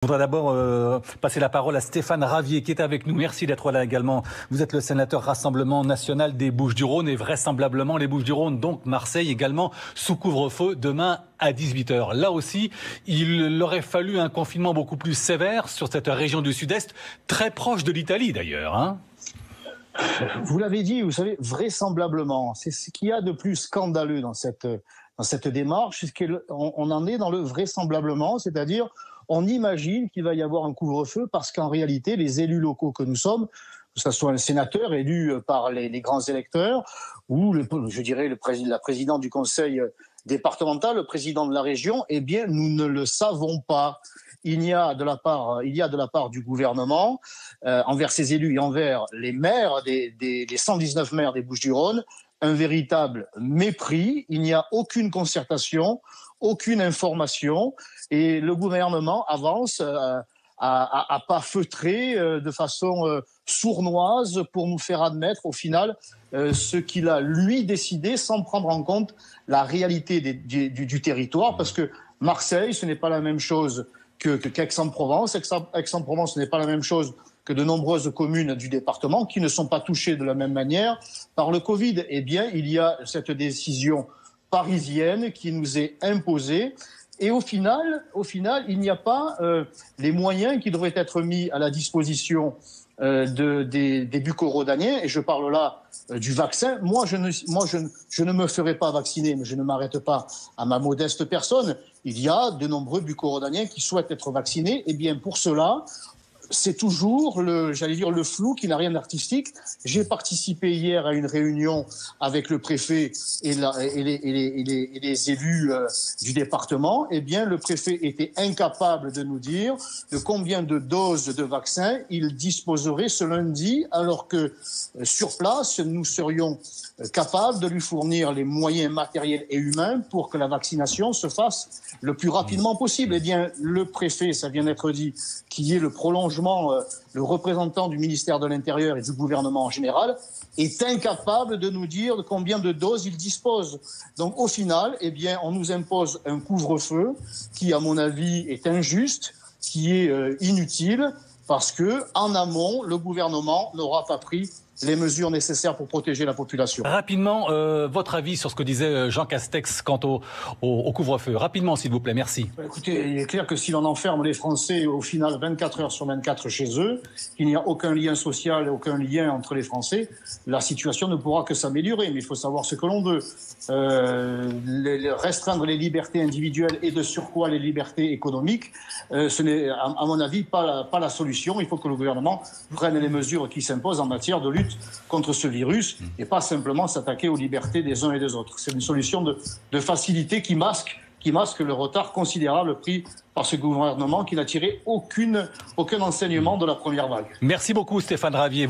Je voudrais d'abord passer la parole à Stéphane Ravier qui est avec nous. Merci d'être là également. Vous êtes le sénateur Rassemblement National des Bouches-du-Rhône et vraisemblablement les Bouches-du-Rhône, donc Marseille également, sous couvre-feu demain à 18h. Là aussi, il aurait fallu un confinement beaucoup plus sévère sur cette région du Sud-Est, très proche de l'Italie d'ailleurs. Hein. Vous l'avez dit, vous savez, vraisemblablement, c'est ce qu'il y a de plus scandaleux dans cette démarche, c'est qu'on en est dans le vraisemblablement, c'est-à-dire on imagine qu'il va y avoir un couvre-feu parce qu'en réalité, les élus locaux que nous sommes, que ce soit un sénateur élu par les grands électeurs ou, la présidente du conseil départemental, le président de la région, eh bien, nous ne le savons pas. Il y a de la part du gouvernement, envers ses élus et envers les maires, les 119 maires des Bouches-du-Rhône, un véritable mépris. Il n'y a aucune concertation, aucune information, et le gouvernement avance à pas feutrés, de façon sournoise, pour nous faire admettre au final ce qu'il a lui décidé, sans prendre en compte la réalité du territoire, parce que Marseille, ce n'est pas la même chose qu'Aix-en-Provence. Aix-en-Provence, ce n'est pas la même chose que de nombreuses communes du département qui ne sont pas touchées de la même manière par le Covid. Eh bien, il y a cette décision parisienne qui nous est imposée. Et au final, il n'y a pas les moyens qui devraient être mis à la disposition des Bucco-Rhodaniens. Et je parle là du vaccin. Moi, je ne me ferai pas vacciner, mais je ne m'arrête pas à ma modeste personne. Il y a de nombreux Bucco-Rhodaniens qui souhaitent être vaccinés. Eh bien, pour cela, c'est toujours le flou qui n'a rien d'artistique. J'ai participé hier à une réunion avec le préfet et les élus du département. Eh bien, le préfet était incapable de nous dire de combien de doses de vaccins il disposerait ce lundi, alors que sur place, nous serions capables de lui fournir les moyens matériels et humains pour que la vaccination se fasse le plus rapidement possible. Eh bien, le préfet, ça vient d'être dit, qui est le prolongement, le représentant du ministère de l'Intérieur et du gouvernement en général, est incapable de nous dire de combien de doses il dispose. Donc au final, eh bien, on nous impose un couvre-feu qui, à mon avis, est injuste, qui est inutile, parce que en amont, le gouvernement n'aura pas pris les mesures nécessaires pour protéger la population. Rapidement, votre avis sur ce que disait Jean Castex quant au couvre-feu. Rapidement, s'il vous plaît, merci. Écoutez, il est clair que si l'on enferme les Français au final 24 heures sur 24 chez eux, qu'il n'y a aucun lien social et aucun lien entre les Français, la situation ne pourra que s'améliorer. Mais il faut savoir ce que l'on veut. Restreindre les libertés individuelles et de surcroît les libertés économiques, ce n'est, à mon avis, pas la solution. Il faut que le gouvernement prenne les mesures qui s'imposent en matière de lutte contre ce virus et pas simplement s'attaquer aux libertés des uns et des autres. C'est une solution de facilité qui masque le retard considérable pris par ce gouvernement qui n'a tiré aucun enseignement de la première vague. Merci beaucoup Stéphane Ravier.